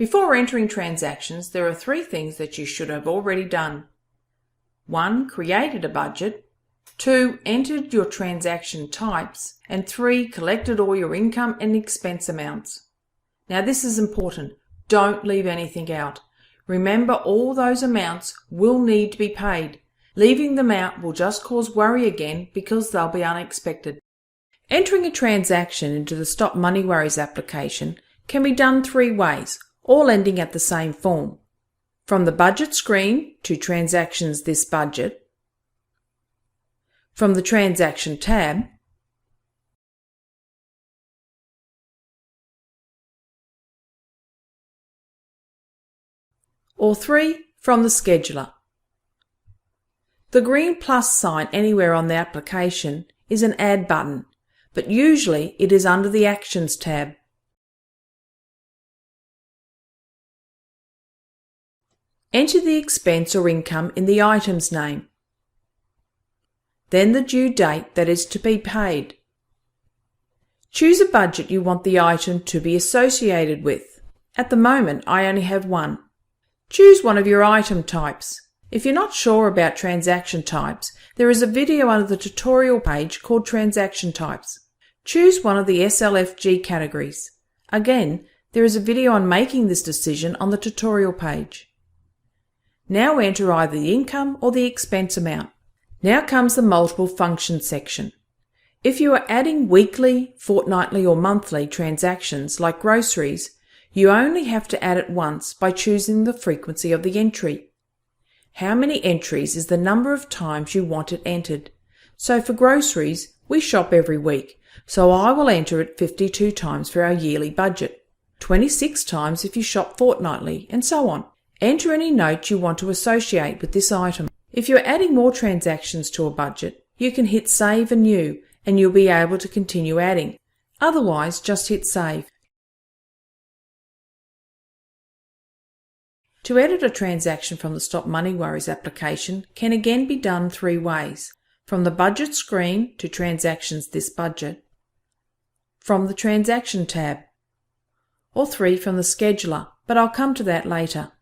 Before entering transactions, there are 3 things that you should have already done. 1. Created a budget. 2. Entered your transaction types. And 3. Collected all your income and expense amounts. Now this is important. Don't leave anything out. Remember, all those amounts will need to be paid. Leaving them out will just cause worry again because they'll be unexpected. Entering a transaction into the Stop Money Worries application can be done 3 ways, all ending at the same form. From the budget screen to Transactions This Budget, from the Transaction tab, or 3. From the Scheduler. The green plus sign anywhere on the application is an Add button, but usually it is under the Actions tab. Enter the expense or income in the item's name, then the due date that is to be paid. Choose a budget you want the item to be associated with. At the moment, I only have one. Choose one of your item types. If you're not sure about transaction types, there is a video under the tutorial page called Transaction Types. Choose one of the SLFG categories. Again, there is a video on making this decision on the tutorial page. Now enter either the income or the expense amount. Now comes the multiple function section. If you are adding weekly, fortnightly or monthly transactions like groceries, you only have to add it once by choosing the frequency of the entry. How many entries is the number of times you want it entered. So for groceries, we shop every week, so I will enter it 52 times for our yearly budget, 26 times if you shop fortnightly, and so on. Enter any note you want to associate with this item. If you're adding more transactions to a budget, you can hit Save Anew and you'll be able to continue adding. Otherwise, just hit Save. To edit a transaction from the Stop Money Worries application can again be done 3 ways. From the budget screen to Transactions This Budget, from the Transaction tab, or 3 from the Scheduler, but I'll come to that later.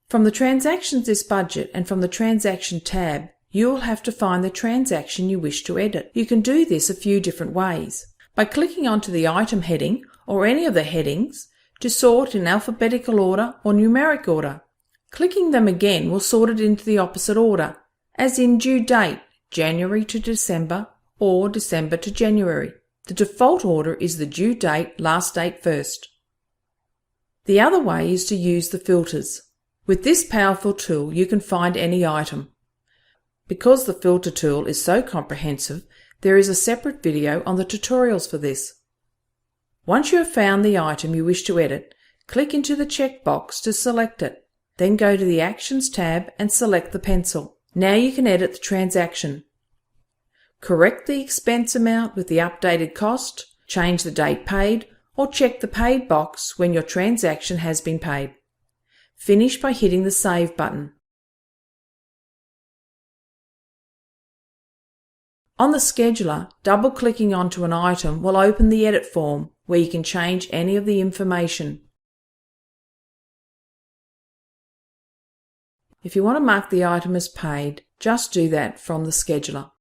From the Transactions This Budget and from the Transaction tab, you'll have to find the transaction you wish to edit. You can do this a few different ways. By clicking onto the item heading or any of the headings to sort in alphabetical order or numeric order. Clicking them again will sort it into the opposite order, as in due date, January to December or December to January. The default order is the due date, last date first. The other way is to use the filters. With this powerful tool, you can find any item. Because the filter tool is so comprehensive, there is a separate video on the tutorials for this. Once you have found the item you wish to edit, click into the checkbox to select it. Then go to the Actions tab and select the pencil. Now you can edit the transaction. Correct the expense amount with the updated cost, change the date paid, or check the paid box when your transaction has been paid. Finish by hitting the Save button. On the scheduler, double-clicking onto an item will open the edit form where you can change any of the information. If you want to mark the item as paid, just do that from the scheduler.